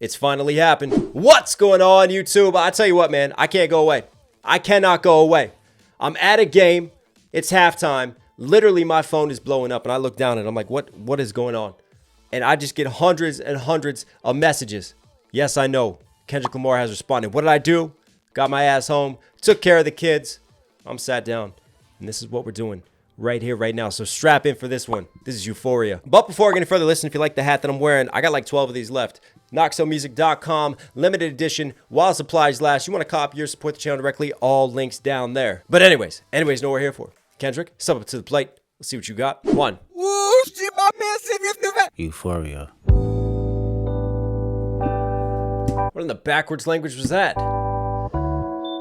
It's finally happened. What's going on, YouTube? I tell you what, man, I can't go away. I cannot go away. I'm at a game. It's halftime. Literally, my phone is blowing up, and I look down and I'm like, what is going on? And I just get hundreds and hundreds of messages. Yes, I know. Kendrick Lamar has responded. What did I do? Got my ass home, took care of the kids. I'm sat down, and this is what we're doing right here, right now. So strap in for this one. This is Euphoria. But before I get any further, listen, if you like the hat that I'm wearing, I got like 12 of these left. knoxhilldmv.com, limited edition, while supplies last. You want to copy or support the channel directly, all links down there. But anyways, know what we're here for. Kendrick, step up to the plate. Let's see what you got. One. Woo, shit, my man said Euphoria. What in the backwards language was that?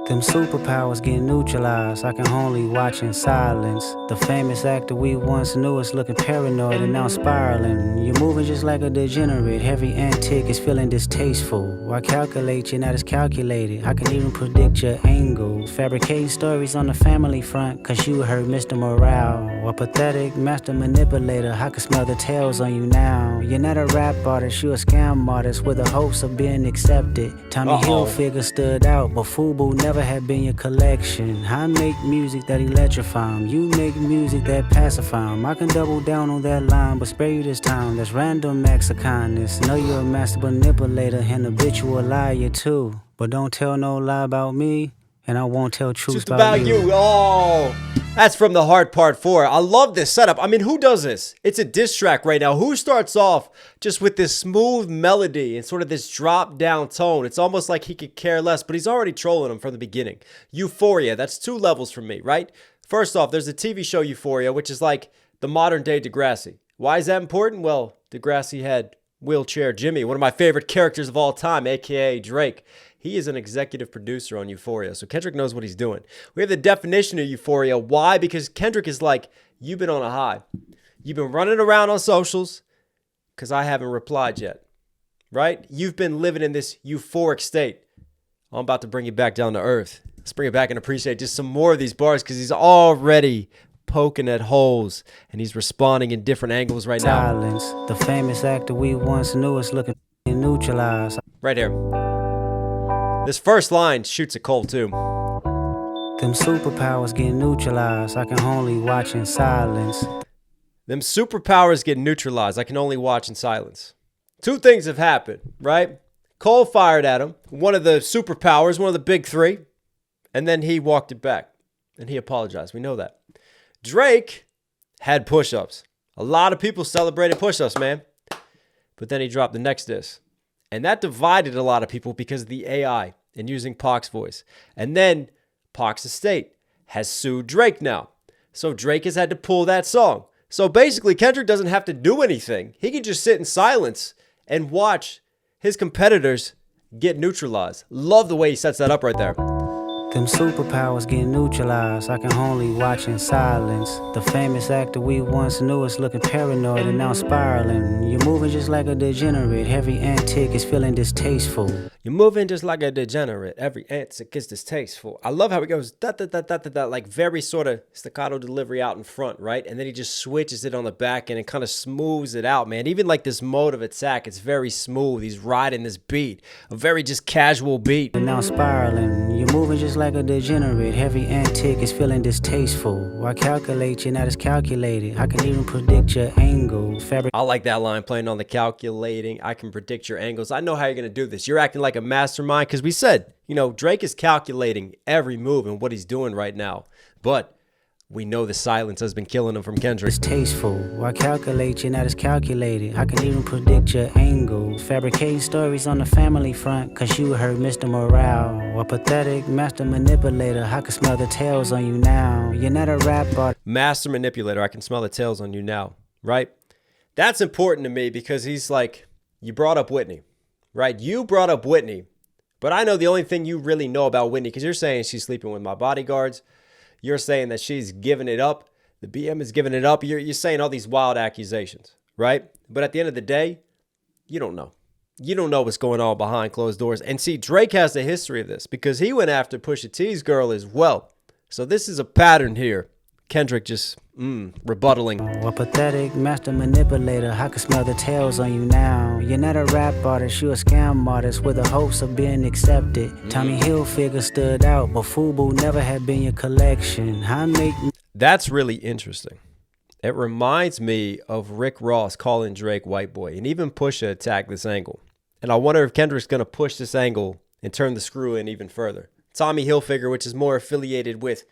Them superpowers get neutralized. I can only watch in silence. The famous actor we once knew is looking paranoid and now spiraling. You're moving just like a degenerate. Every antic is feeling distasteful. I calculate you, not as calculated. I can even predict your angle. Fabricating stories on the family front, cause you heard Mr. Morale. A pathetic master manipulator. I can smell the tails on you now. You're not a rap artist, you a scam artist with the hopes of being accepted. Tommy Hilfiger stood out, but FUBU never had been your collection. I make music that electrify 'em. You make music that pacify 'em. I can double down on that line, but spare you this time. That's random acts of kindness. Know you're a master manipulator and habitual liar too. But don't tell no lie about me, and I won't tell truth about you. Oh, that's from the Hard Part 4. I love this setup. I mean, who does this? It's a diss track right now. Who starts off just with this smooth melody and sort of this drop down tone? It's almost like he could care less, but he's already trolling him from the beginning. Euphoria, that's two levels for me, right? First off, there's a TV show Euphoria, which is like the modern day Degrassi. Why is that important? Well, Degrassi had Wheelchair Jimmy, one of my favorite characters of all time, aka Drake. He is an executive producer on Euphoria, so Kendrick knows what he's doing. We have the definition of Euphoria. Why? Because Kendrick is like, you've been on a high. You've been running around on socials because I haven't replied yet, right? You've been living in this euphoric state. I'm about to bring you back down to earth. Let's bring it back and appreciate just some more of these bars because he's already poking at holes and he's responding in different angles right now. Silence. The famous actor we once knew is looking neutralized. Right here. This first line shoots it cold too. Them superpowers get neutralized. I can only watch in silence. Them superpowers get neutralized. I can only watch in silence. Two things have happened, right? Cole fired at him, one of the superpowers, one of the big three, and then he walked it back and he apologized. We know that. Drake had push-ups. A lot of people celebrated push-ups, man. But then he dropped the next diss. And that divided a lot of people because of the AI and using Pac's voice. And then Pac's estate has sued Drake now. So Drake has had to pull that song. So basically, Kendrick doesn't have to do anything. He can just sit in silence and watch his competitors get neutralized. Love the way he sets that up right there. Them superpowers get neutralized. I can only watch in silence. The famous actor we once knew is looking paranoid and now spiraling. You're moving just like a degenerate. Every antic is feeling distasteful. You're moving just like a degenerate. Every antic is distasteful. I love how it goes da da da da da da, like very sort of staccato delivery out in front, right? And then he just switches it on the back and it kind of smooths it out, man. Even like this mode of attack, it's very smooth. He's riding this beat, a very just casual beat. And now spiraling. You're moving just like a degenerate. Every antic is feeling distasteful. I calculate you, not as calculated. I can even predict your angle. I like that line, playing on the calculating. I can predict your angles. I know how you're going to do this. You're acting like a mastermind because we said, you know, Drake is calculating every move and what he's doing right now. But we know the silence has been killing him from Kendrick. Distasteful. I calculate you, not as calculated. I can even predict your angle. Fabricating stories on the family front, cause you heard Mr. Morale. A pathetic master manipulator. I can smell the tails on you now. You're not a rap artist. Master manipulator. I can smell the tails on you now. Right? That's important to me because he's like, you brought up Whitney. Right? You brought up Whitney. But I know the only thing you really know about Whitney, because you're saying she's sleeping with my bodyguards. You're saying that she's giving it up. The BM is giving it up. You're saying all these wild accusations, right? But at the end of the day, you don't know. You don't know what's going on behind closed doors. And see, Drake has a history of this because he went after Pusha T's girl as well. So this is a pattern here. Kendrick just Rebuttaling. A pathetic master manipulator, I can smell the tails on you now. You're not a rap artist, you a scam artist with the hopes of being accepted. Tommy Hilfiger stood out, but FUBU never had been your collection. That's really interesting. It reminds me of Rick Ross calling Drake white boy, and even Pusha attacked this angle. And I wonder if Kendrick's going to push this angle and turn the screw in even further. Tommy Hilfiger, which is more affiliated with,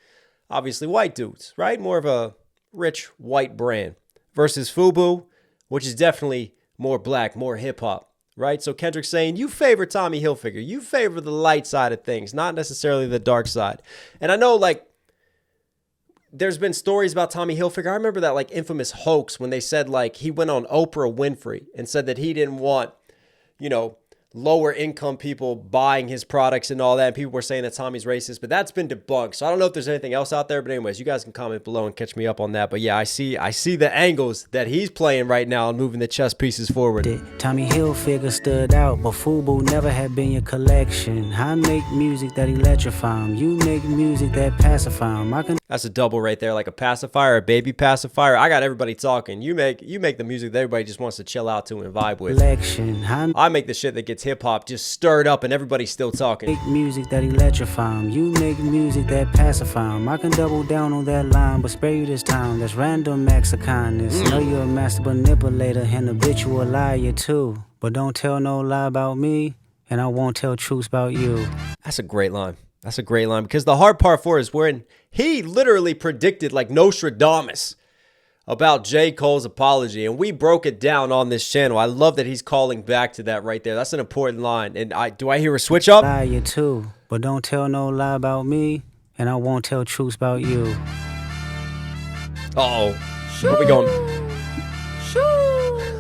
obviously, white dudes, right? More of a rich white brand, versus FUBU, which is definitely more black, more hip-hop, right? So Kendrick's saying, you favor Tommy Hilfiger. You favor the light side of things, not necessarily the dark side. And I know, like, there's been stories about Tommy Hilfiger. I remember that, like, infamous hoax when they said, like, he went on Oprah Winfrey and said that he didn't want, you know, lower income people buying his products and all that. And people were saying that Tommy's racist, but that's been debunked. So I don't know if there's anything else out there, but anyways, you guys can comment below and catch me up on that. But yeah, I see the angles that he's playing right now and moving the chess pieces forward. Tommy Hilfiger stood out, but FUBU never had been your collection. I make music that electrify 'em. You make music that pacify 'em. That's a double right there, like a pacifier, a baby pacifier. I got everybody talking. You make the music that everybody just wants to chill out to and vibe with. I make the shit that gets hip-hop just stirred up and everybody's still talking. Make music that electrify 'em. You make music that pacify 'em. I can double down on that line, but spare you this time. That's random acts of kindness. Know you're a master manipulator and habitual liar too. But don't tell no lie about me, and I won't tell truths about you. That's a great line. That's a great line, because the hard part 4 is when he literally predicted, like Nostradamus, about J. Cole's apology, and we broke it down on this channel. I love that he's calling back to that right there. That's an important line. And do I hear a switch up? Liar too, but don't tell no lie about me, and I won't tell truths about you. Uh-oh. Where we going?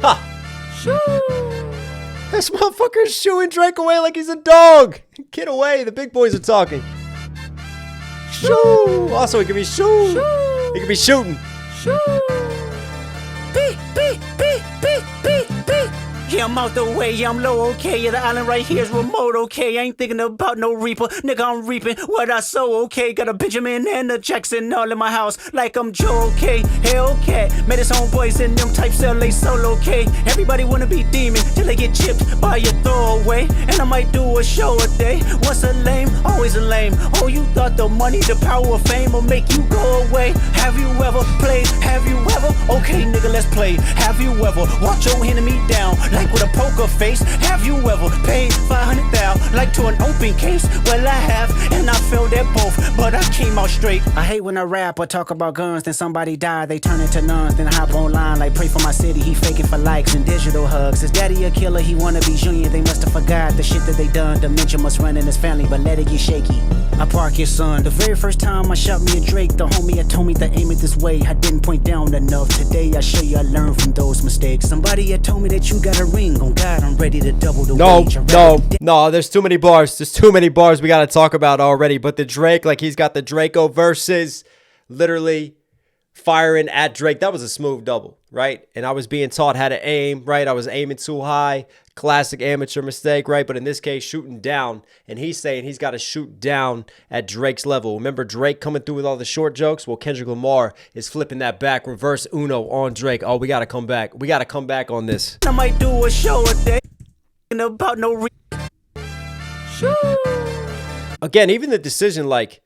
Ha! This motherfucker's shooing Drake away like he's a dog. Get away. The big boys are talking. Shoo! Also, he could be shoo. He could be shooting. Beep, beep, beep, beep, beep, beep. Yeah, I'm out the way, yeah, I'm low, okay. Yeah, the island right here is remote, okay. I ain't thinking about no reaper, nigga, I'm reaping what I sow, okay. Got a Benjamin and a Jackson all in my house, like I'm Joe, okay. Hellcat, made his own boys in them types LA solo, okay. Everybody wanna be demon till they get chipped by your throwaway. And I might do a show a day. Once a lame, always a lame. Oh, you thought the money, the power of fame will make you go away. Have you ever played? Have you ever? Okay, nigga, let's play. Have you ever watch your enemy down? Like with a poker face. Have you ever paid 500,000 like to an open case? Well, I have, and I failed at both, but I came out straight. I hate when a rapper talk about guns, then somebody die, they turn into nuns, then hop online like pray for my city. He faking for likes and digital hugs. His daddy a killer, he wanna be Junior. They must have forgot the shit that they done. Dementia must run in his family, but let it get shaky. I park your son. The very first time I shot me a Drake, the homie had told me to aim it this way. I didn't point down enough. Today I show you I learned from those mistakes. Somebody had told me that you got a ring. On God, I'm ready to double the wage. No, there's too many bars. There's too many bars we gotta talk about already. But the Drake, like he's got the Draco verses, literally firing at Drake. That was a smooth double, right? And I was being taught how to aim, right? I was aiming too high. Classic amateur mistake, right? But in this case, shooting down. And he's saying he's got to shoot down at Drake's level. Remember Drake coming through with all the short jokes? Well, Kendrick Lamar is flipping that back, reverse Uno on Drake. Oh, we got to come back. We got to come back on this. I might do a show a day about no Again, even the decision, like,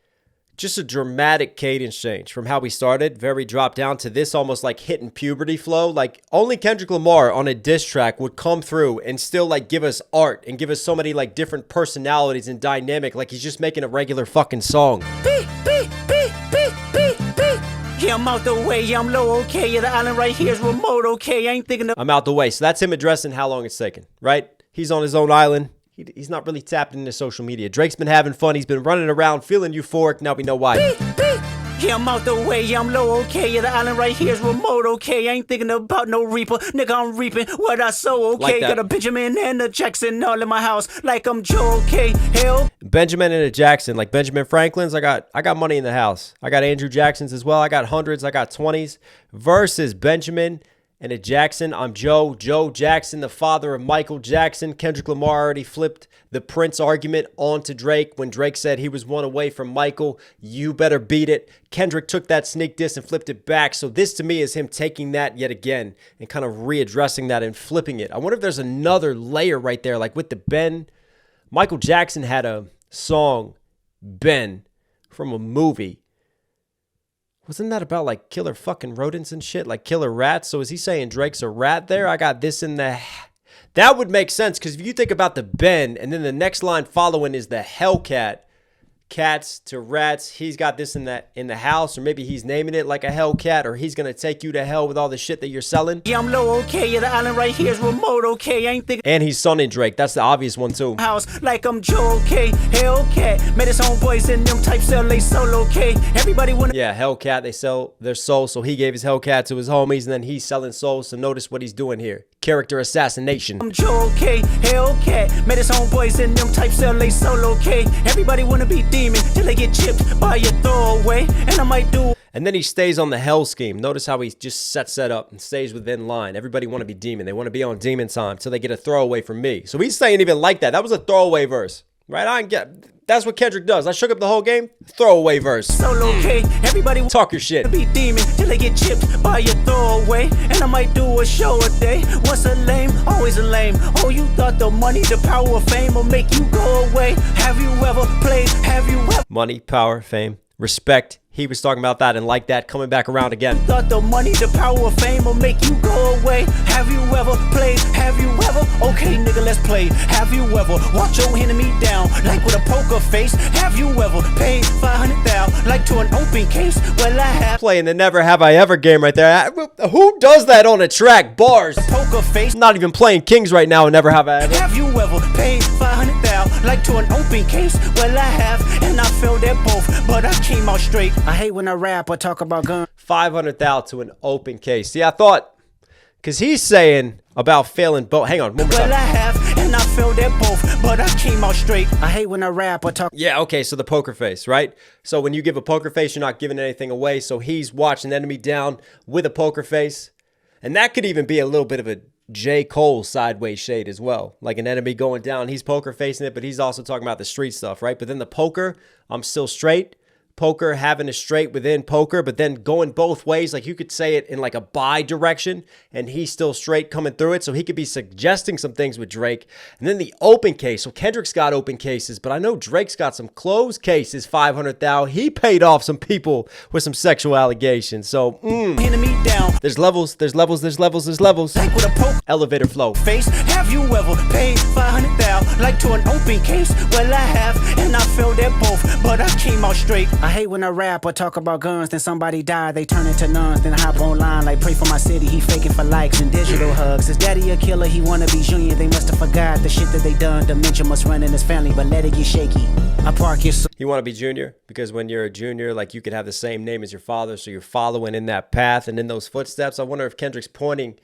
just a dramatic cadence change from how we started, very drop down, to this almost like hitting puberty flow. Like only Kendrick Lamar on a diss track would come through and still like give us art and give us so many like different personalities and dynamic. Like he's just making a regular fucking song. Beep, beep, beep, beep, beep, beep. Yeah, I'm out the way, yeah, I'm low, okay. Yeah, the island right here is remote, okay. I ain't thinking of... I'm out the way. So that's him addressing how long it's taking, right? He's on his own island. He's not really tapped into social media. Drake's been having fun. He's been running around, feeling euphoric. Now we know why. Beep, beep. Yeah, I'm out the way, yeah, I'm low, okay. Yeah, the island right here is remote, okay. I ain't thinking about no reaper, nigga, I'm reaping what I sow, okay. Like got a Benjamin and a Jackson all in my house, like I'm Joe, okay. Hell, Benjamin and a Jackson, like Benjamin Franklin's. I got money in the house. I got Andrew Jackson's as well. I got hundreds. I got 20s. Versus Benjamin And at Jackson, I'm Joe Jackson, the father of Michael Jackson. Kendrick Lamar already flipped the Prince argument onto Drake when Drake said he was one away from Michael. You better beat it. Kendrick took that sneak diss and flipped it back. So this to me is him taking that yet again and kind of readdressing that and flipping it. I wonder if there's another layer right there, like with the Ben. Michael Jackson had a song, Ben, from a movie. Wasn't that about like killer fucking rodents and shit? Like killer rats? So is he saying Drake's a rat there? I got this in the... That would make sense because if you think about the Ben and then the next line following is the Hellcat. Cats to rats. He's got this in the house, or maybe he's naming it like a Hellcat, or he's gonna take you to hell with all the shit that you're selling. Yeah, I'm low, okay. Yeah, the island right here is remote, okay. I ain't thinking. And he's sonning Drake. That's the obvious one too. House like I'm Joe, okay. Hellcat made his own boys in them type sell they solo, okay. Everybody wanna. Yeah, Hellcat. They sell their soul, so he gave his Hellcat to his homies, and then he's selling souls. So notice what he's doing here. Character assassination. I'm Joe, okay. Hellcat made his own boys in them type sell they solo, okay. Everybody wanna be demon till they get chipped by your throwaway, and I might do. And then he stays on the hell scheme. Notice how he just sets that up and stays within line. Everybody want to be demon. They want to be on demon time till they get a throwaway from me. So he's saying even like that. That was a throwaway verse, right? I don't get. That's what Kendrick does. I shook up the whole game. Throwaway verse. Solo, okay. Everybody talk your shit. Be demon till they get chipped by your throwaway, and I might do a show a day. Once a lame, always a lame. Oh, you thought the money, the power of fame will make you go away? Have you ever played? Have you ever? Money, power, fame, respect. He was talking about that and like that, coming back around again. Thought the money, the power of fame will make you go away. Have you ever played? Have you ever? Okay, nigga, let's play. Have you ever watch your enemy down like with a poker face? Have you ever paid 500,000 like to an open case? Well, I have. Playing the never have I ever game right there. Who does that on a track? Bars. Poker face. I'm not even playing Kings right now and never have I ever. Have you ever paid 500,000 like to an open case? Well, I have, and I failed at both, but I came out straight. I hate when I rap or talk about guns. 500,000 to an open case. See, I thought, because he's saying about failing both. Hang on, one more time. Well, I have, and I failed at both, but I came out straight. I hate when I rap or talk. Yeah, okay, so the poker face, right? So when you give a poker face, you're not giving anything away. So he's watching the enemy down with a poker face. And that could even be a little bit of a J. Cole sideways shade as well. Like an enemy going down, he's poker facing it, but he's also talking about the street stuff, right? But then the poker, I'm still straight. Poker having a straight within poker, but then going both ways. Like you could say it in like a bi direction and he's still straight coming through it. So he could be suggesting some things with Drake. And then the open case. So Kendrick's got open cases, but I know Drake's got some closed cases, 500,000. He paid off some people with some sexual allegations. So, enemy down. There's levels, there's levels, there's levels, there's levels. Like with a poker elevator flow. Face. Have you ever paid 500,000 like to an open case? Well, I have, and I failed at both, but I came out straight. I hate when I rap or talk about guns, then somebody die, they turn into nuns, then I hop online like pray for my city, he faking for likes and digital hugs. His daddy a killer, he wanna be junior, they must have forgot the shit that they done. Dementia must run in his family, but let it get shaky. I park your... You wanna be junior? Because when you're a junior, like you could have the same name as your father, so you're following in that path and in those footsteps. I wonder if Kendrick's pointing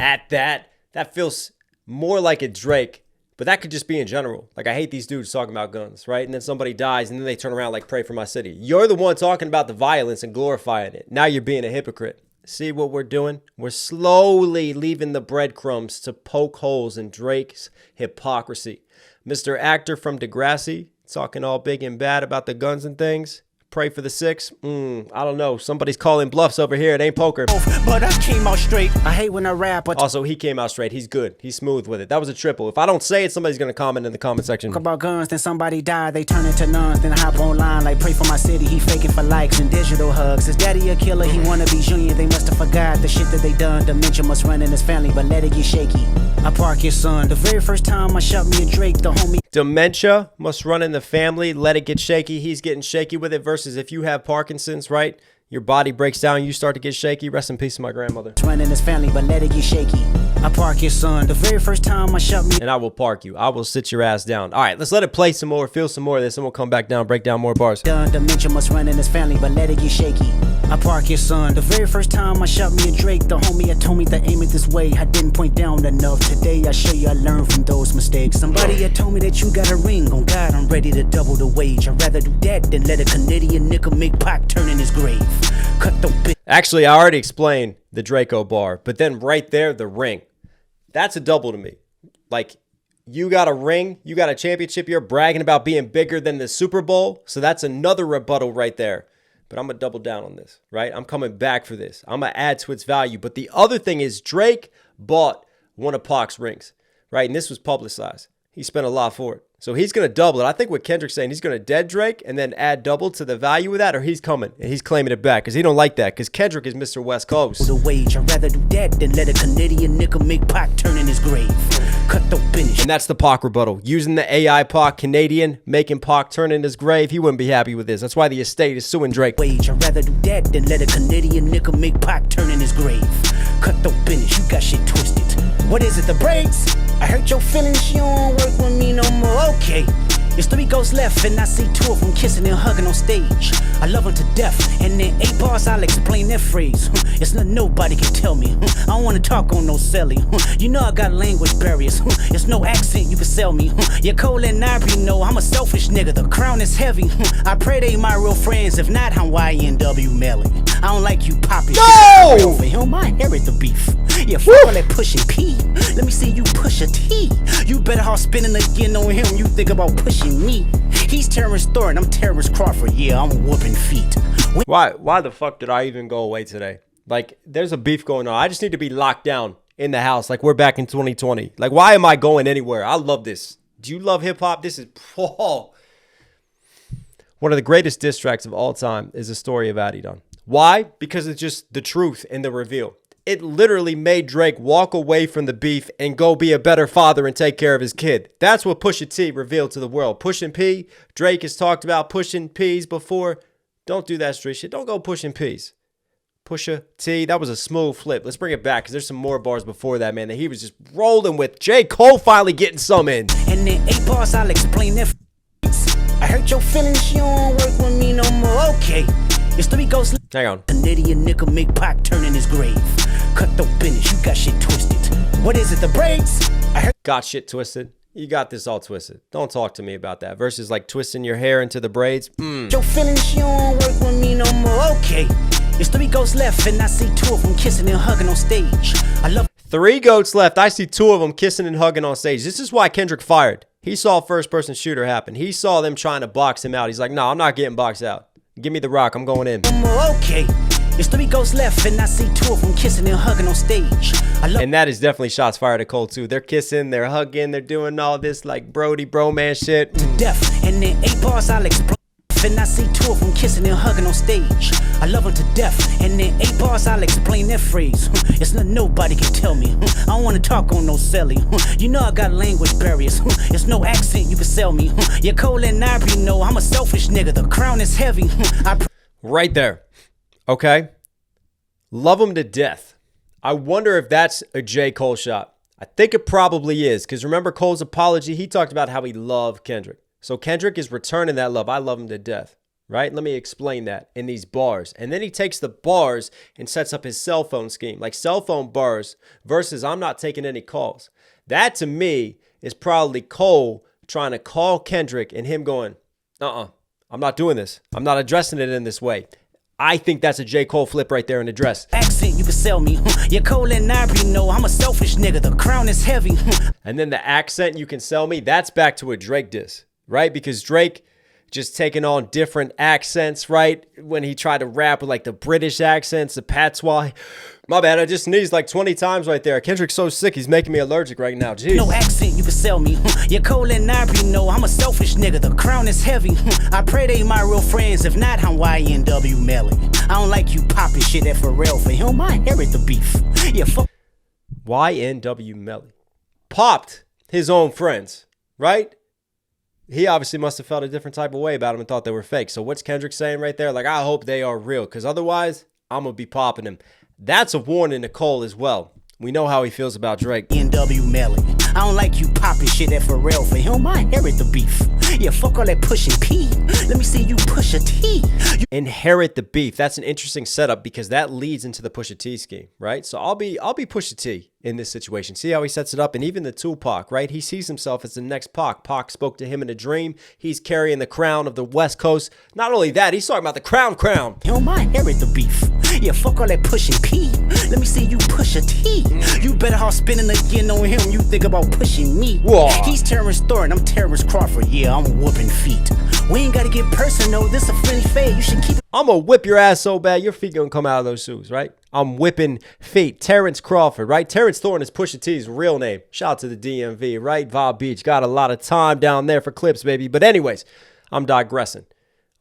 at that. That feels more like a Drake. But that could just be in general. Like, I hate these dudes talking about guns, right? And then somebody dies, and then they turn around like, pray for my city. You're the one talking about the violence and glorifying it. Now you're being a hypocrite. See what we're doing? We're slowly leaving the breadcrumbs to poke holes in Drake's hypocrisy. Mr. Actor from Degrassi, talking all big and bad about the guns and things. Pray for the six. I don't know. Somebody's calling bluffs over here. It ain't poker. But I came out straight. I hate when I rap. Also, he came out straight. He's good. He's smooth with it. That was a triple. If I don't say it, somebody's going to comment in the comment section. Talk about guns, then somebody die, they turn into nuns, then I hop online like pray for my city, he faking for likes and digital hugs. His daddy a killer, he wanna be junior, they must have forgot the shit that they done. Dementia must run in his family, but let it get shaky. I park your son. The very first time I shot me a Drake, the homie. Dementia must run in the family. Let it get shaky. He's getting shaky with it versus if you have Parkinson's, right? Your body breaks down. You start to get shaky. Rest in peace to my grandmother. Run in his family, but let it get shaky. I park your son. The very first time I shot me. And I will park you. I will sit your ass down. All right, let's let it play some more. Feel some more of this, and we'll come back down, break down more bars. Dementia must run in his family, but let it get shaky. I park your son. The very first time I shot me a Drake, the homie had told me to aim it this way. I didn't point down enough. Today I show you I learned from those mistakes. Somebody had told me that you got a ring. On God, I'm ready to double the wage. I'd rather do that than let a Canadian nigga make Pac turn in his grave. Cut the bitch. Actually, I already explained the Draco bar, but then right there, the ring. That's a double to me. Like, you got a ring, you got a championship, you're bragging about being bigger than the Super Bowl. So that's another rebuttal right there. But I'm going to double down on this, right? I'm coming back for this. I'm going to add to its value. But the other thing is Drake bought one of Pac's rings, right? And this was publicized. He spent a lot for it. So he's going to double it. I think what Kendrick's saying, he's going to dead Drake and then add double to the value of that, or he's coming and he's claiming it back because he don't like that because Kendrick is Mr. West Coast. The wage, I'd rather do that than let a Canadian nigga make Pac turn in his grave. Cut the finish. And that's the Pac rebuttal. Using the AI Pac Canadian, making Pac turn in his grave. He wouldn't be happy with this. That's why the estate is suing Drake. Wage, I'd rather do that than let a Canadian nigga make Pac turn in his grave. Cut the finish, you got shit twisted. What is it, the brakes? I hurt your feelings, you don't work with me no more. Okay. There's 3 ghosts left, and I see 2 of them kissing and hugging on stage. I love them to death, and in 8 bars I'll explain that phrase. It's nothing nobody can tell me. I don't wanna talk on no celly. You know I got language barriers. It's no accent you can sell me. You're Cole and Ivory know I'm a selfish nigga. The crown is heavy. I pray they my real friends. If not, I'm YNW Melly. I don't like you popping shit for him. I inherit the beef. Yeah, fuck all that pushing P. Let me see you push a T. You better off spinning again on him. You think about pushing me. He's Terrence Thornton, I'm Terrence Crawford. Yeah, I'm whooping feet. Why the fuck did I even go away today? Like, there's a beef going on. I just need to be locked down in the house like we're back in 2020. Like, why am I going anywhere? I love this. Do you love hip-hop? This is... Oh. One of the greatest diss tracks of all time is the story of Adidon. Why? Because it's just the truth and the reveal. It literally made Drake walk away from the beef and go be a better father and take care of his kid. That's what Pusha T revealed to the world. Pushing P, Drake has talked about pushing P's before. Don't do that street shit. Don't go pushing P's. Pusha T, that was a smooth flip. Let's bring it back because there's some more bars before that, man, that he was just rolling with. J. Cole finally getting some in. And in 8 bars, I'll explain that. I hurt your feelings, you don't work with me no more. Okay. There's 3 ghosts. Hang on. Canadian nigga make Pac turn in his grave. Cut the finish, you got shit twisted. What is it, the brakes? I heard. Got shit twisted. You got this all twisted. Don't talk to me about that. Versus like twisting your hair into the braids. Your feelings, you don't work with me no more. Okay. There's 3 ghosts left, and I see 2 of them kissing and hugging on stage. I love 3 goats left. I see 2 of them kissing and hugging on stage. This is why Kendrick fired. He saw first-person shooter happen. He saw them trying to box him out. He's like, no, I'm not getting boxed out. Give me the rock. I'm going in. Okay. There's 3 ghosts left, and I see 2 of them kissing and hugging on stage. And that is definitely shots fired at Cole, too. They're kissing, they're hugging, they're doing all this like Brody bro-man shit. To death, and in 8 bars I'll explode. And I see 2 of them kissing and hugging on stage. I love them to death, and in 8 bars I'll explain that phrase. It's nothing nobody can tell me. I don't wanna talk on no celly. You know I got language barriers. It's no accent you can sell me. You're Cole and Ivory know I'm a selfish nigga. The crown is heavy. Right there. Okay. Love him to death. I wonder if that's a J. Cole shot. I think it probably is, because remember Cole's apology? He talked about how he loved Kendrick. So Kendrick is returning that love. I love him to death, right? Let me explain that in these bars. And then he takes the bars and sets up his cell phone scheme, like cell phone bars versus I'm not taking any calls. That to me is probably Cole trying to call Kendrick and him going, I'm not doing this. I'm not addressing it in this way. I think that's a J. Cole flip right there in the dress. Accent, you can sell me. You're Cole and Ivory know I'm a selfish nigga. The crown is heavy. And then the accent, you can sell me. That's back to a Drake diss. Right? Because Drake just taking on different accents, right? When he tried to rap with like the British accents, the patois. My bad, I just sneezed like 20 times right there. Kendrick's so sick, he's making me allergic right now. Jeez. No accent, you can sell me. You're Cole and Ivory know I'm a selfish nigga. The crown is heavy. I pray they my real friends. If not, I'm YNW Melly. I don't like you popping shit at Pharrell. For him, I inherit the beef. Yeah, fuck. YNW Melly. Popped his own friends, right? He obviously must have felt a different type of way about them and thought they were fake. So what's Kendrick saying right there? Like, I hope they are real, because otherwise, I'm going to be popping him. That's a warning to Cole as well. We know how he feels about Drake. NW Melly. I don't like you popping shit at Pharrell. For him, I inherit the beef. Yeah, fuck all that pushing P. Let me see you push a T. Inherit the beef. That's an interesting setup because that leads into the Pusha T scheme, right? So I'll be Pusha T in this situation. See how he sets it up? And even the Tupac, right? He sees himself as the next Pac. Pac spoke to him in a dream. He's carrying the crown of the West Coast. Not only that, he's talking about the crown. Him, I inherit the beef. Yeah, fuck all that pushing P. Let me see you push a T. You better hard spinning again on him. You think about pushing me. Whoa. He's Terrence Thornton, I'm Terrence Crawford. Yeah, I'm whooping feet. We ain't gotta get personal. This a friendly fade. You should keep it. I'm gonna whip your ass so bad, your feet gonna come out of those shoes, right? I'm whipping feet. Terrence Crawford, right? Terrence Thornton is Pusha T's real name. Shout out to the DMV, right? Vibe Beach. Got a lot of time down there for clips, baby. But anyways, I'm digressing,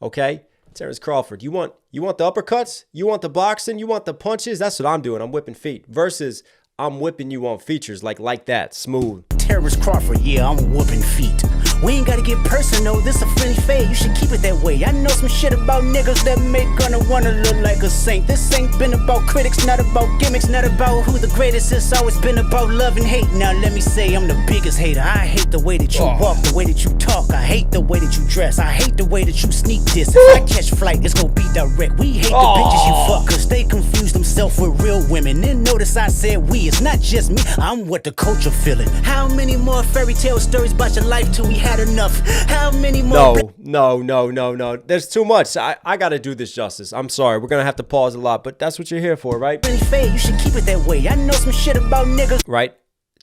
okay? Terrence Crawford, you want the uppercuts? You want the boxing? You want the punches? That's what I'm doing. I'm whipping feet. Versus I'm whipping you on features like that, smooth. Terrence Crawford, yeah, I'm whooping feet. We ain't gotta get personal, this a friendly fade. You should keep it that way. I know some shit about niggas that make gonna wanna look like a saint. This ain't been about critics, not about gimmicks, not about who the greatest. It's always been about love and hate. Now let me say I'm the biggest hater. I hate the way that you walk, the way that you talk. I hate the way that you dress. I hate the way that you sneak this. If I catch flight, it's gonna be direct. We hate the bitches you fuck, cause they confuse themselves with real women. Then notice I said we, it's not just me. I'm what the culture feeling. How many more fairy tale stories about your life till we had enough? How many more? No. There's too much. I gotta do this justice. I'm sorry. We're gonna have to pause a lot, but that's what you're here for, right? You should keep it that way. I know some shit about niggas. Right?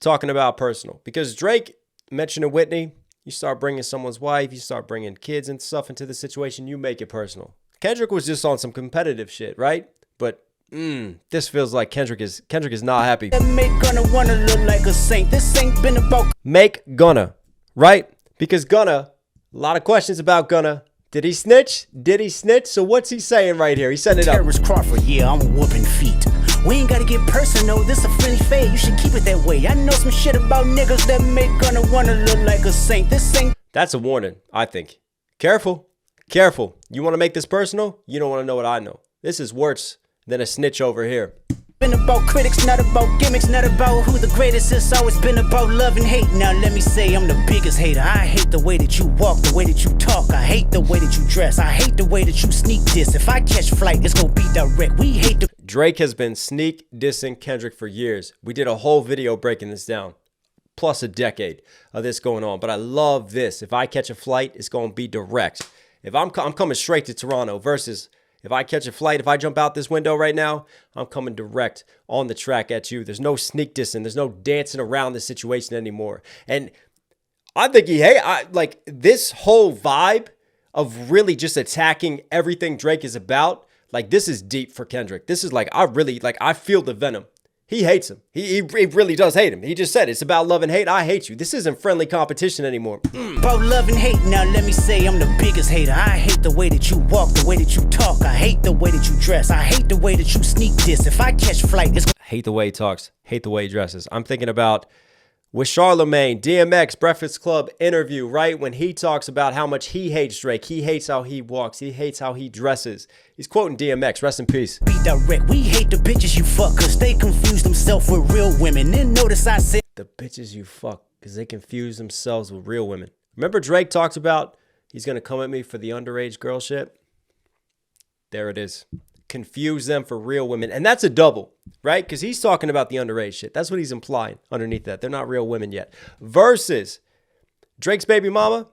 Talking about personal. Because Drake mentioned Whitney, you start bringing someone's wife, you start bringing kids and stuff into the situation, you make it personal. Kendrick was just on some competitive shit, right? But this feels like Kendrick is not happy. Make Gunna wanna look like a saint. This ain't been about Make Gunna, right? Because Gunna, a lot of questions about Gunna. Did he snitch? So what's he saying right here? He's setting it up. Terrence Crawford, yeah, I'm whooping feet. We ain't gotta get personal, this a friendly fade. You should keep it that way. I know some shit about niggas that make Gunna wanna look like a saint. This ain't. That's a warning, I think. Careful. You want to make this personal? You don't want to know what I know. This is worse than a snitch over here. Been about critics, not about gimmicks, not about who the greatest. It's always been about love and hate. Now let me say I'm the biggest hater. I hate the way that you walk, the way that you talk. I hate the way that you dress. I hate the way that you sneak this. If I catch flight, it's gonna be direct. We hate the. Drake has been sneak dissing Kendrick for years. We did a whole video breaking this down. Plus a decade of this going on. But I love this. If I catch a flight, it's gonna be direct. If I'm coming straight to Toronto versus if I catch a flight, if I jump out this window right now, I'm coming direct on the track at you. There's no sneak dissing. There's no dancing around the situation anymore. And I think like this whole vibe of really just attacking everything Drake is about. Like this is deep for Kendrick. This is like, I feel the venom. He hates him. He really does hate him. He just said it's about love and hate. I hate you. This isn't friendly competition anymore. About love and hate. Now let me say I'm the biggest hater. I hate the way that you walk, the way that you talk. I hate the way that you dress. I hate the way that you sneak this. If I catch flight, it's. Hate the way he talks. Hate the way he dresses. I'm thinking about with Charlemagne, DMX, Breakfast Club interview, right? When he talks about how much he hates Drake. He hates how he walks. He hates how he dresses. He's quoting DMX. Rest in peace. Be direct. We hate the bitches you fuck because they confuse themselves with real women. Then notice I said the bitches you fuck because they confuse themselves with real women. Remember Drake talked about he's going to come at me for the underage girl shit? There it is. Confuse them for real women. And that's a double, right? Because he's talking about the underage shit. That's what he's implying underneath that. They're not real women yet. Versus Drake's baby mama.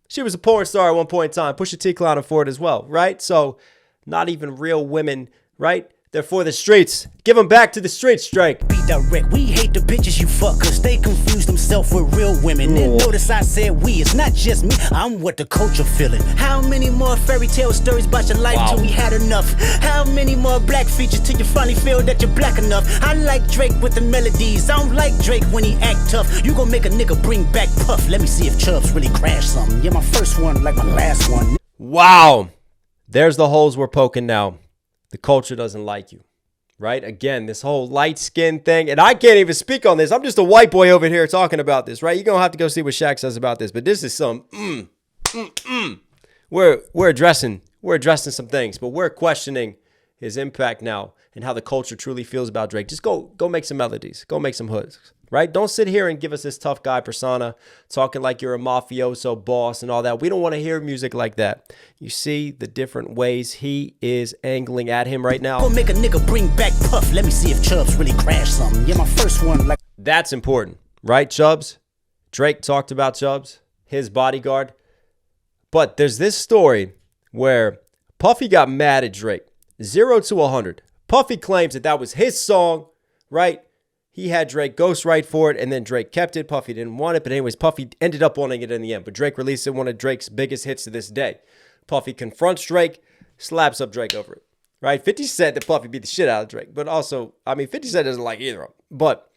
She was a porn star at one point in time. Pusha T clowning for it as well, right? So not even real women, right? They're for the streets. Give them back to the streets, Drake. Be direct. We hate the bitches you fuck because they confuse themselves with real women. Then notice I said we. It's not just me. I'm what the culture feeling. How many more fairy tale stories about your life till we had enough? How many more black features till you finally feel that you're black enough? I like Drake with the melodies. I don't like Drake when he act tough. You gon' make a nigga bring back Puff. Let me see if Chubbs really crash something. Yeah, my first one like my last one. Wow. There's the holes we're poking now. The culture doesn't like you, right? Again, this whole light skin thing. And I can't even speak on this. I'm just a white boy over here talking about this, right? You're going to have to go see what Shaq says about this. But this is some, We're addressing some things, but we're questioning his impact now and how the culture truly feels about Drake. Just go make some melodies. Go make some hoods. right? Don't sit here and give us this tough guy persona, talking like you're a mafioso boss and all that. We don't want to hear music like that. You see the different ways he is angling at him right now? Go make a nigga bring back Puff. Let me see if Chubbs really crashed something. Yeah, my first one, like. That's important, right? Chubbs. Drake talked about Chubbs, his bodyguard. But there's this story where Puffy got mad at Drake. 0 to 100. Puffy claims that was his song, right? He had Drake ghostwrite for it, and then Drake kept it. Puffy didn't want it, but anyways, Puffy ended up wanting it in the end. But Drake released it, one of Drake's biggest hits to this day. Puffy confronts Drake, slaps up Drake over it, right? 50 said that Puffy beat the shit out of Drake, but also, 50 Cent doesn't like either of them. But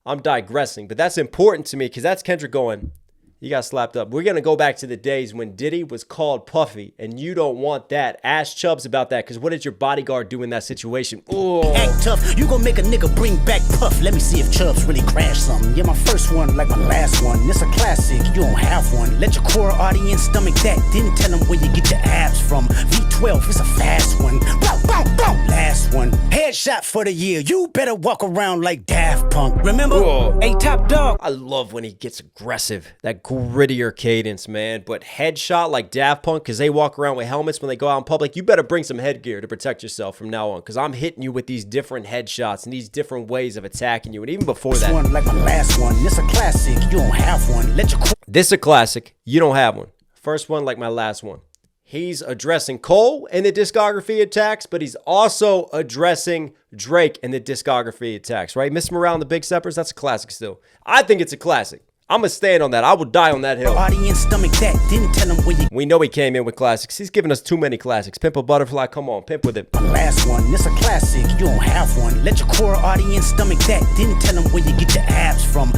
I'm digressing, but that's important to me because that's Kendrick going, you got slapped up. We're going to go back to the days when Diddy was called Puffy, and you don't want that. Ask Chubbs about that, because what did your bodyguard do in that situation? Ooh. Act tough, you gon' make a nigga bring back Puff. Let me see if Chubbs really crashed something. Yeah, my first one, like my last one. It's a classic, you don't have one. Let your core audience stomach that. Then tell them where you get your abs from. V12, it's a fast one. Bow, bow, bow. Last one. Headshot for the year. You better walk around like Daft Punk. Remember? Whoa. Hey, Top Dog. I love when he gets aggressive. That grittier cadence, man. But headshot like Daft Punk, because they walk around with helmets when they go out in public, you better bring some headgear to protect yourself from now on, because I'm hitting you with these different headshots and these different ways of attacking you. And even before that, one like my last one. It's a classic, you don't have one. Let your this is a classic, you don't have one. First one like my last one. He's addressing Cole and the discography attacks, but he's also addressing Drake and the discography attacks, right? Miss Morale and the Big Steppers, that's a classic still. I think it's a classic. I'm going to stand on that. I will die on that hill. Audience stomach that. Didn't tell him where you. We know he came in with classics. He's giving us too many classics. Pimp a Butterfly, come on, pimp with it. My last one, it's a classic, you don't have one. Let your core audience stomach that. Didn't tell him where you get your abs from.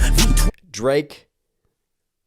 Drake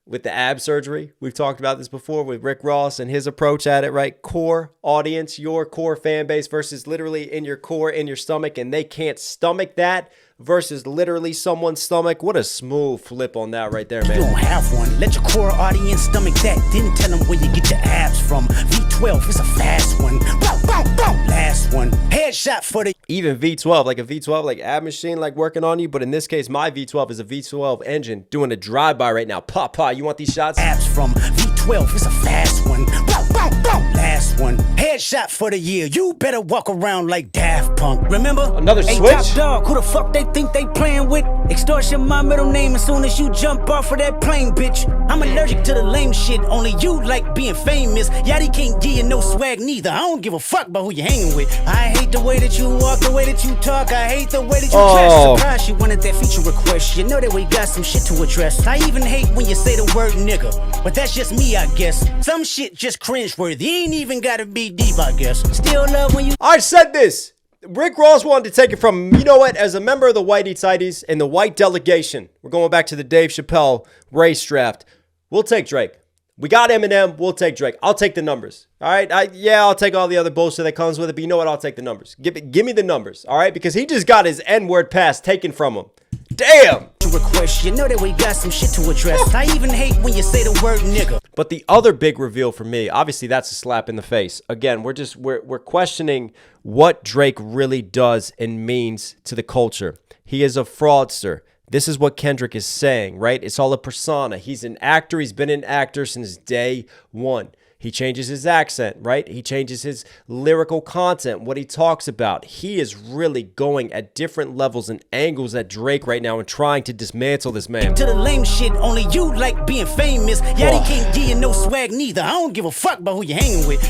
with the ab surgery. We've talked about this before with Rick Ross and his approach at it, right? Core audience, your core fan base versus literally in your core, in your stomach, and they can't stomach that versus literally someone's stomach. What a smooth flip on that right there, man. You don't have one. Let your core audience stomach that. Didn't tell them where you get your abs from. V12, it's a fast one. Bow, bow, bow. Last one. Headshot for the. Even V12, like a V12, like ab machine, like working on you. But in this case, my V12 is a V12 engine doing a drive-by right now. Pop, you want these shots? Abs from V12, it's a fast one. Bow, bow, bow. Last one. Headshot for the year. You better walk around like Daft Punk. Remember? Another hey, switch? Top Dog, who the fuck they think they playing with? Extortion my middle name as soon as you jump off of that plane, bitch. I'm allergic to the lame shit. Only you like being famous. Yachty can't give you no swag neither. I don't give a fuck about who you hanging with. I hate the way that you walk, the way that you talk. I hate the way that you dress. Surprise, you wanted that feature request. You know that we got some shit to address. I even hate when you say the word nigga, but that's just me, I guess. Some shit just cringeworthy. Ain't even gotta be deep, I guess. Still love when you. I said this. Rick Ross wanted to take it from, you know what, as a member of the Whitey Tighties and the white delegation. We're going back to the Dave Chappelle race draft. We'll take Drake. We got Eminem. We'll take Drake. I'll take the numbers. All right. I'll take all the other bullshit that comes with it. But you know what? I'll take the numbers. Give me the numbers. All right. Because he just got his N-word pass taken from him. Damn. Request, you know that we got some shit to address. I even hate when you say the word nigga. But the other big reveal for me, obviously that's a slap in the face. Again, we're questioning what Drake really does and means to the culture. He is a fraudster. This is what Kendrick is saying, right? It's all a persona. He's an actor. He's been an actor since day one. He changes his accent, right? He changes his lyrical content, what he talks about. He is really going at different levels and angles at Drake right now and trying to dismantle this man. To the lame shit, only you like being famous. Yachty can't give you no swag neither. I don't give a fuck about who you hanging with.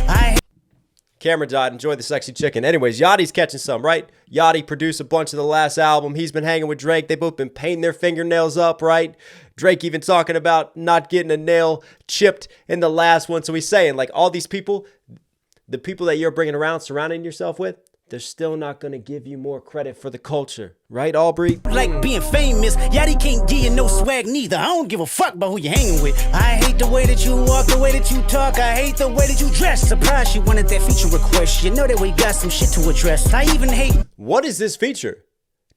Camera died. Enjoy the sexy chicken. Anyways, Yachty's catching some, right? Yachty produced a bunch of the last album. He's been hanging with Drake. They both been painting their fingernails up, right? Drake even talking about not getting a nail chipped in the last one. So he's saying, like, all these people, the people that you're bringing around, surrounding yourself with, they're still not going to give you more credit for the culture. Right, Aubrey? Like being famous. Yachty can't give you no swag neither. I don't give a fuck about who you hanging with. I hate the way that you walk, the way that you talk. I hate the way that you dress. Surprise, you wanted that feature request. You know that we got some shit to address. I even hate. What is this feature?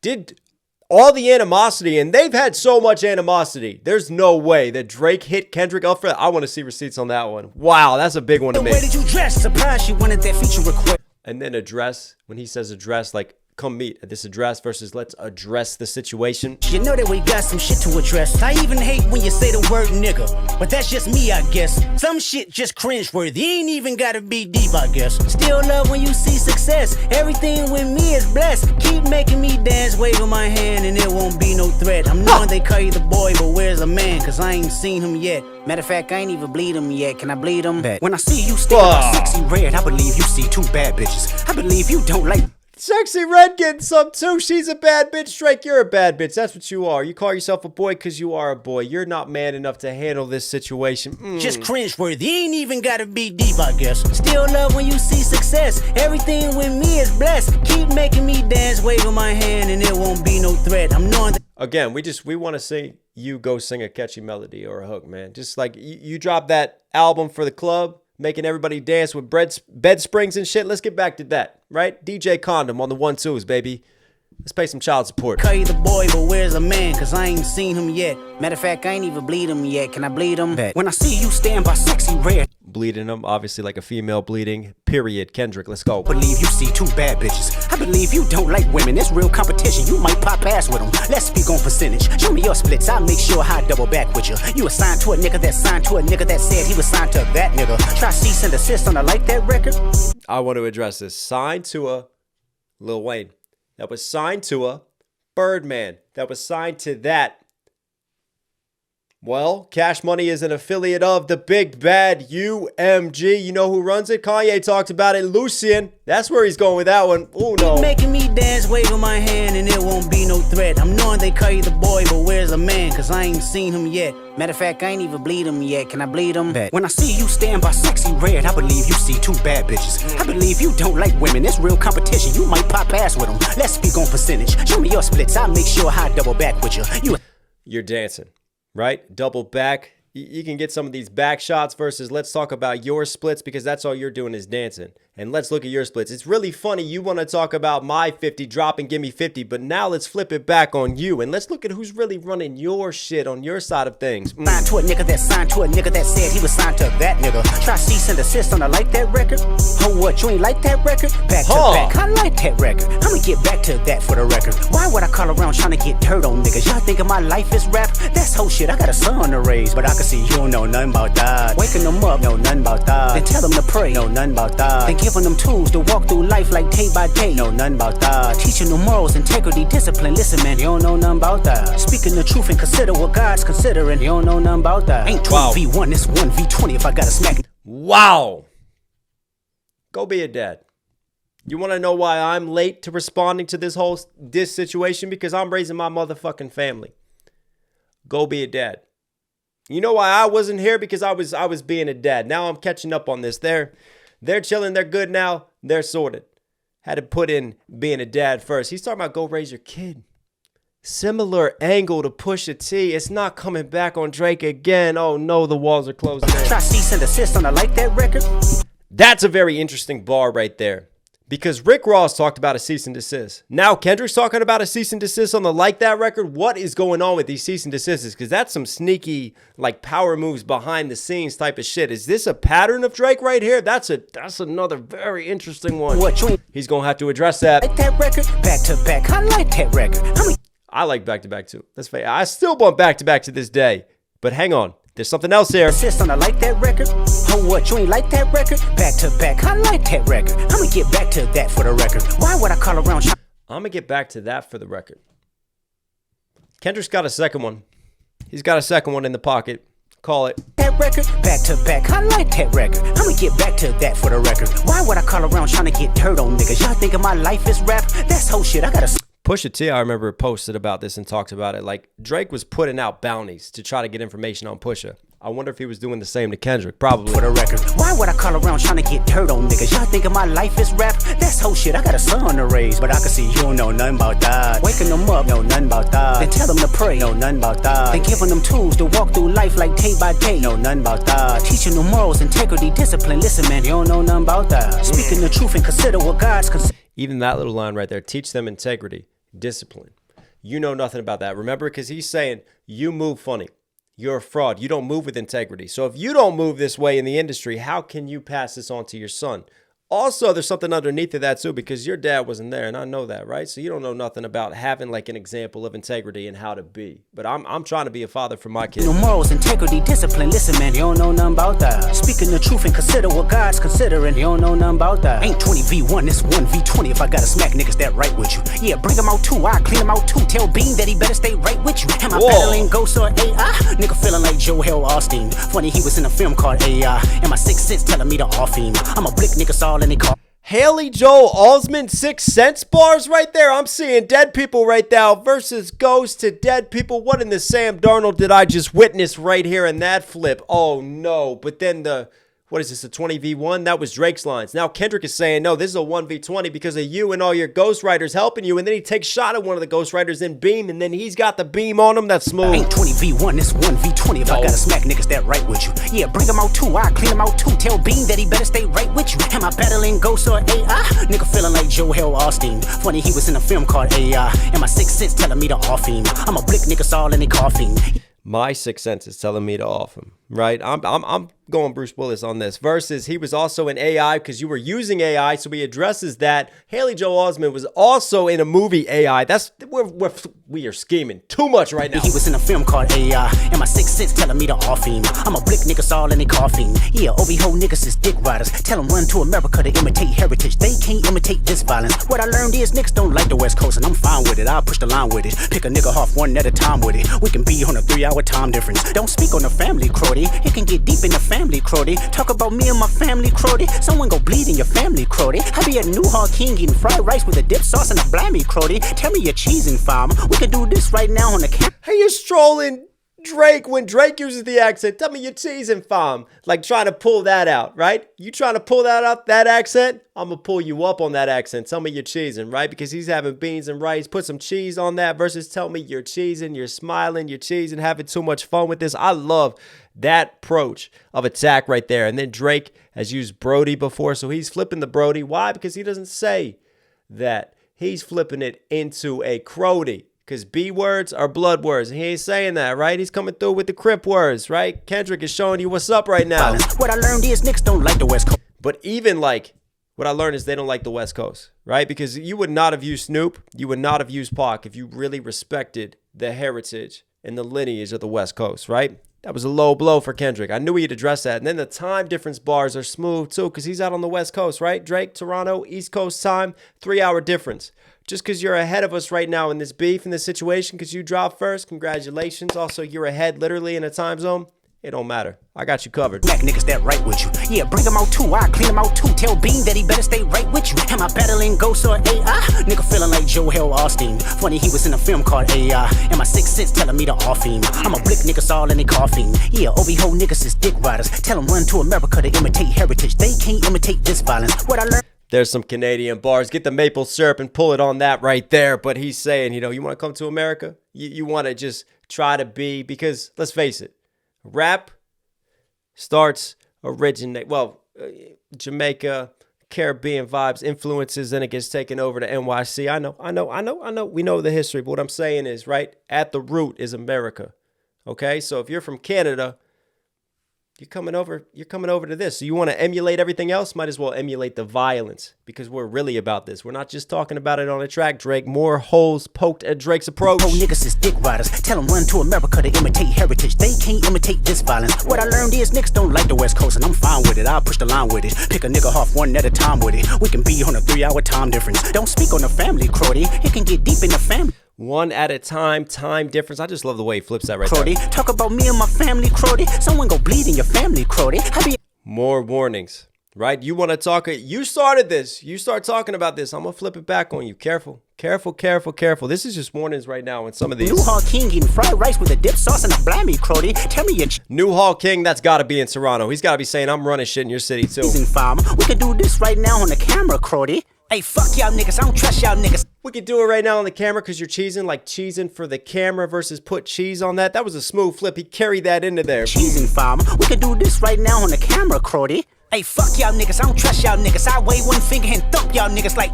Did all the animosity, and they've had so much animosity, there's no way that Drake hit Kendrick up for that. I want to see receipts on that one. Wow, that's a big one to me. The way that you dress. Surprise, you wanted that feature request. And then address, when he says address, like come meet at this address versus let's address the situation. You know that we got some shit to address. I even hate when you say the word nigga, but that's just me, I guess. Some shit just cringeworthy, ain't even gotta be deep, I guess. Still love when you see success, everything with me is blessed. Keep making me dance, waving my hand, and it won't be no threat. I'm knowing they call you the boy, but where's the man? Cause I ain't seen him yet. Matter of fact, I ain't even bleed him yet. Can I bleed him? When I see you stand by sexy red, I believe you see two bad bitches. I believe you don't like Sexy Red getting some too. She's a bad bitch. Drake, you're a bad bitch. That's what you are. You call yourself a boy because you are a boy. You're not man enough to handle this situation. just cringeworthy, ain't even gotta be deep, I guess. Still love when you see success, everything with me is blessed. Keep making me dance, waving my hand, and it won't be no threat. I'm knowing that. Again, we want to see you go sing a catchy melody or a hook, man. Just like you drop that album for the club, making everybody dance with bed springs and shit. Let's get back to that, right? DJ Condom on the 1-2s, baby. Let's pay some child support. Call you the boy, but where's the man? Cause I ain't seen him yet. Matter of fact, I ain't even bleed him yet. Can I bleed him? When I see you stand by sexy red, Bleeding them, obviously like a female bleeding. Period. Kendrick, let's go. believe you see two bad bitches. I believe you don't like women. It's real competition. You might pop ass with them. Let's speak on percentage. Show me your splits. I'll make sure I double back with you. You assigned to a nigga that signed to a nigga that said he was signed to that nigga. Try cease and desist on a like that record. I want to address this. Signed to a Lil Wayne. That was signed to a Birdman. That was signed to that. Well, Cash Money is an affiliate of the big bad UMG. You know who runs it? Kanye talked about it. Lucian. That's where he's going with that one. Oh no. Keep making me dance, waving my hand, and it won't be no threat. I'm knowing they call you the boy, but where's the man? Cause I ain't seen him yet. Matter of fact, I ain't even bleed him yet. Can I bleed him? When I see you stand by sexy red, I believe you see two bad bitches. I believe you don't like women. It's real competition. You might pop ass with them. Let's speak on percentage. Show me your splits. I'll make sure I double back with you. You're dancing, right? Double back. You can get some of these back shots versus let's talk about your splits because that's all you're doing is dancing. And let's look at your splits. It's really funny. You want to talk about my 50, drop and give me 50, but now let's flip it back on you. And let's look at who's really running your shit on your side of things. Signed to a nigga that signed to a nigga that said he was signed to that nigga. Try cease and desist on a like that record. Oh, what, you ain't like that record? Back to back, I like that record. I'ma get back to that for the record. Why would I call around trying to get dirt on niggas? Y'all thinking my life is rap? That's whole shit. I got a son to raise, but I can see you don't know nothing about that. Waking them up, know nothing about that. Then tell them to pray, know nothing about that. Then giving them tools to walk through life like day by day, know nothing about that. Teaching them morals, integrity, discipline. Listen, man, you don't know nothing about that. Speaking the truth and consider what God's considering. You don't know nothing about that. Ain't 12v1, it's 1v20 if I gotta smack. Wow. Go be a dad. You want to know why I'm late to responding to this situation? Because I'm raising my motherfucking family. Go be a dad. You know why I wasn't here? Because I was being a dad. Now I'm catching up on this. They're chilling. They're good now. They're sorted. Had to put in being a dad first. He's talking about go raise your kid. Similar angle to Pusha T. It's not coming back on Drake again. Oh no, the walls are closing in. Try cease and desist on a like that record. That's a very interesting bar right there. Because Rick Ross talked about a cease and desist. Now Kendrick's talking about a cease and desist on the Like That record. What is going on with these cease and desists? Because that's some sneaky, like, power moves behind the scenes type of shit. Is this a pattern of Drake right here? That's another very interesting one. He's going to have to address that. Like that record, back to back. I like that record. I like back to back too. That's fair. I still want back to back to this day. But hang on. There's something else here. Insist on I like that record. Oh, what, you ain't like that record? Back to back, I like that record. I'ma get back to that for the record. Why would I call around? I'm gonna get back to that for the record. Kendrick's got a second one. He's got a second one in the pocket. Call it. That record, back to back, I like that record. I'ma get back to that for the record. Why would I call around trying to get dirt on niggas? Y'all thinking my life is rap? That's whole shit. I gotta. Pusha T, I remember, posted about this and talked about it. Like, Drake was putting out bounties to try to get information on Pusha. I wonder if he was doing the same to Kendrick. Probably. For the record, why would I call around trying to get dirt on niggas? Y'all thinking my life is rap? That's whole shit. I got a son to raise, but I can see you don't know nothing about that. Waking them up, know nothing about that. Then tell them to pray, know nothing about that. Then giving them tools to walk through life like day by day, know nothing about that. Teaching them morals, integrity, discipline. Listen, man, you don't know nothing about that. Speaking the truth and consider what God's consider. Even that little line right there, teach them integrity, discipline. You know nothing about that. Remember, because he's saying you move funny. You're a fraud. You don't move with integrity. So if you don't move this way in the industry, how can you pass this on to your son? Also, there's something underneath of that too, because your dad wasn't there, and I know that, right? So you don't know nothing about having like an example of integrity and how to be. But I'm trying to be a father for my kids. No morals, integrity, discipline. Listen, man, you don't know nothing about that. Speaking the truth and consider what God's considering. You don't know nothing about that. Ain't 20v1, it's 1v20 if I gotta smack niggas that right with you. Yeah, bring them out too, I clean them out too. Tell Bean that he better stay right with you. Am I battling Ghost or AI? Nigga feeling like Joel Austin. Funny, he was in a film called AI. And my sixth sense telling me to off him. I'm a blick nigga, all in the car. Haley Joel Osment 6 cents bars right there. I'm seeing dead people right now versus Ghost to dead people. What in the Sam Darnold did I just witness right here in that flip? Oh no. But then what is this, a 20v1? That was Drake's lines. Now Kendrick is saying, no, this is a 1v20 because of you and all your ghostwriters helping you. And then he takes shot at one of the ghostwriters in beam, and then he's got the beam on him. That's smooth. Ain't 20v1, it's 1v20 if I gotta smack niggas that right with you. Yeah, bring them out too, I clean them out too. Tell Bean that he better stay right with you. Am I battling Ghost or AI? Nigga feeling like Joel Austin. Funny, he was in a film called AI. And my sixth sense telling me to off him. I'm a blick nigga, all in the coughing. My sixth sense is telling me to off him, right? I'm going Bruce Willis on this. Versus he was also in AI because you were using AI, so he addresses that. Haley Joel Osment was also in a movie AI. We are scheming too much right now. He was in a film called AI, and my sixth sense telling me to off him. I'm a blick niggas all in the coughing. Yeah, OB-ho niggas is dick riders. Tell them run to America to imitate heritage. They can't imitate this violence. What I learned is niggas don't like the West Coast, and I'm fine with it. I'll push the line with it. Pick a nigga off one at a time with it. We can be on a 3-hour time difference. Don't speak on the family, Crody. It can get deep in the family, Crody. Talk about me and my family, Crody. Someone go bleed in your family, Crody. I be at New Hall King eating fried rice with a dip sauce and a blammy, Crody. Tell me you're cheesing, fam. We could do this right now on the camera. Hey, you're strolling Drake when Drake uses the accent. Tell me you're cheesing, fam. Like trying to pull that out, right? You trying to pull that out, that accent? I'm going to pull you up on that accent. Tell me you're cheesing, right? Because he's having beans and rice. Put some cheese on that versus tell me you're cheesing, you're smiling, you're cheesing, having too much fun with this. I love that approach of attack right there. And then Drake has used Brody before, so he's flipping the Brody. Why? Because he doesn't say that. He's flipping it into a Crody. Because B words are blood words. He ain't saying that, right? He's coming through with the Crip words, right? Kendrick is showing you what's up right now. What I learned is niggas don't like the West Coast. But even like, what I learned is they don't like the West Coast, right? Because you would not have used Snoop. You would not have used Pac if you really respected the heritage and the lineage of the West Coast, right? That was a low blow for Kendrick. I knew he'd address that. And then the time difference bars are smooth too, because he's out on the West Coast, right? Drake, Toronto, East Coast time, 3-hour difference. Just because you're ahead of us right now in this beef, in this situation, because you dropped first, congratulations. Also, you're ahead literally in a time zone. It don't matter. I got you covered. Black niggas that right with you. Yeah, bring them out too. I clean them out too. Tell Bean that he better stay right with you. Am I battling Ghost or AI? Nigga feeling like Joel Austin. Funny, he was in a film called AI. And my sixth sense telling me to off him. I'm a blick niggas all in the coughing. Yeah, OB-ho niggas is dick riders. Tell them run to America to imitate heritage. They can't imitate this violence. What I learned. There's some Canadian bars. Get the maple syrup and pull it on that right there. But he's saying, you want to come to America? You want to just try to be, because let's face it, rap Jamaica, Caribbean vibes, influences, then it gets taken over to NYC. I know. We know the history. But what I'm saying is, right, at the root is America. Okay? So if you're from Canada, you're coming over to this. So you want to emulate everything else? Might as well emulate the violence, because we're really about this. We're not just talking about it on a track, Drake. More holes poked at Drake's approach. Niggas is dick riders. Tell them run to America to imitate heritage. They can't imitate this violence. What I learned is niggas don't like the West Coast, and I'm fine with it. I'll push the line with it. Pick a nigga off one at a time with it. We can be on a 3-hour time difference. Don't speak on the family, Crody. It can get deep in the family. One at a time difference. I just love the way he flips that right Crody. there. Talk about me and my family, Crody. Someone go bleed in your family, Crody. More warnings, right? You want to talk, you started this. You start talking about this. I'm going to flip it back on you. Careful. This is just warnings right now in some of these. New Hall King eating fried rice with a dip sauce and a blammy, Crody. Tell me your New Hall King, that's got to be in Toronto. He's got to be saying, I'm running shit in your city too. We could do this right now on the camera, Crody. Hey, fuck y'all niggas. I don't trust y'all niggas. We could do it right now on the camera because you're cheesing, like cheesing for the camera versus put cheese on that. That was a smooth flip. He carried that into there. Cheesing, fam. We could do this right now on the camera, Crody. Hey, fuck y'all niggas. I don't trust y'all niggas. I wave one finger and thump y'all niggas like,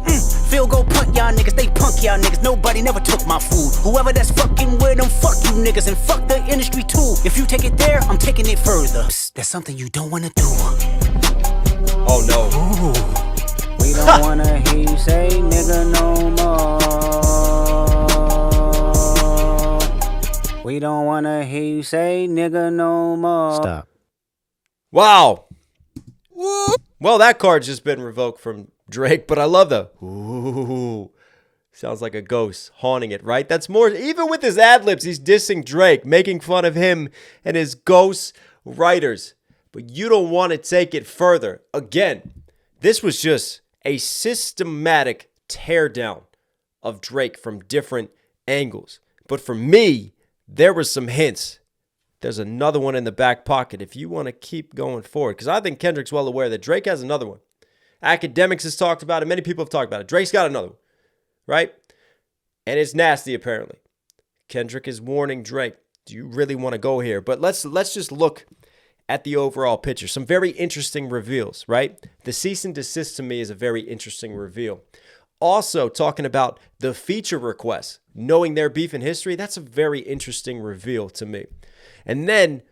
field goal punt y'all niggas. They punk y'all niggas. Nobody never took my food. Whoever that's fucking with them, fuck you niggas. And fuck the industry too. If you take it there, I'm taking it further. Psst, that's something you don't want to do. Oh, no. Ooh. We don't wanna hear you say nigga no more. We don't wanna hear you say nigga no more. Stop. Wow. Well, that card's just been revoked from Drake, but I love the ooh. Sounds like a ghost haunting it, right? That's more, even with his ad-libs, he's dissing Drake, making fun of him and his ghost writers. But you don't want to take it further. Again, this was just a systematic teardown of Drake from different angles. But for me, there were some hints. There's another one in the back pocket if you want to keep going forward. Because I think Kendrick's well aware that Drake has another one. Academics has talked about it. Many people have talked about it. Drake's got another one, right? And it's nasty, apparently. Kendrick is warning Drake, do you really want to go here? But let's just look at the overall picture. Some very interesting reveals, right? The cease and desist to me is a very interesting reveal. Also, talking about the feature requests, knowing their beef in history, that's a very interesting reveal to me. And then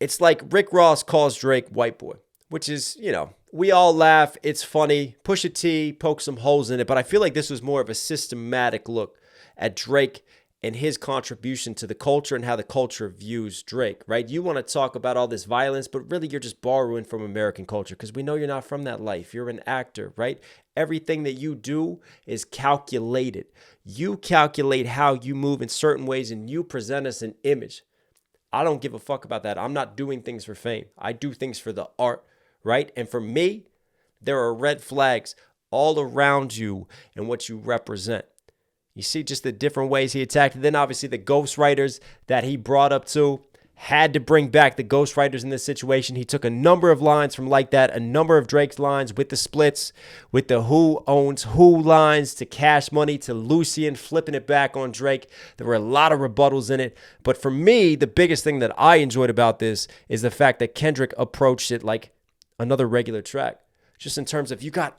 it's like Rick Ross calls Drake white boy, which is, you know, we all laugh. It's funny. Pusha T pokes some holes in it. But I feel like this was more of a systematic look at Drake and his contribution to the culture and how the culture views Drake, right? You want to talk about all this violence, but really you're just borrowing from American culture because we know you're not from that life. You're an actor, right? Everything that you do is calculated. You calculate how you move in certain ways and you present us an image. I don't give a fuck about that. I'm not doing things for fame. I do things for the art, right? And for me, there are red flags all around you and what you represent. You see just the different ways he attacked. And then obviously the ghostwriters that he brought up to, had to bring back the ghostwriters in this situation. He took a number of lines from Like That, a number of Drake's lines with the splits, with the who owns who lines, to Cash Money, to Lucian, flipping it back on Drake. There were a lot of rebuttals in it. But for me, the biggest thing that I enjoyed about this is the fact that Kendrick approached it like another regular track. Just in terms of, you got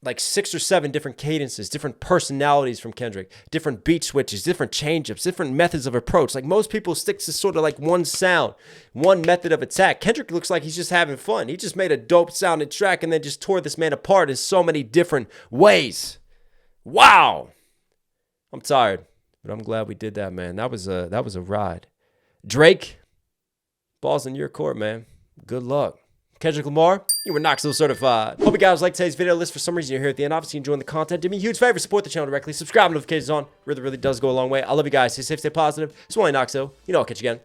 like 6 or 7 different cadences, different personalities from Kendrick, different beat switches, different change-ups, different methods of approach. Like most people stick to sort of like one sound, one method of attack. Kendrick looks like he's just having fun. He just made a dope sounding track and then just tore this man apart in so many different ways. Wow. I'm tired, but I'm glad we did that, man. That was a ride. Drake, ball's in your court, man. Good luck. Kendrick Lamar, you were Knox Hill certified. Hope you guys liked today's video. List for some reason you're here at the end. Obviously enjoying the content. Do me a huge favor, support the channel directly. Subscribe, notifications on. Really does go a long way. I love you guys. Stay safe, stay positive. It's only Knox Hill. You know I'll catch you again.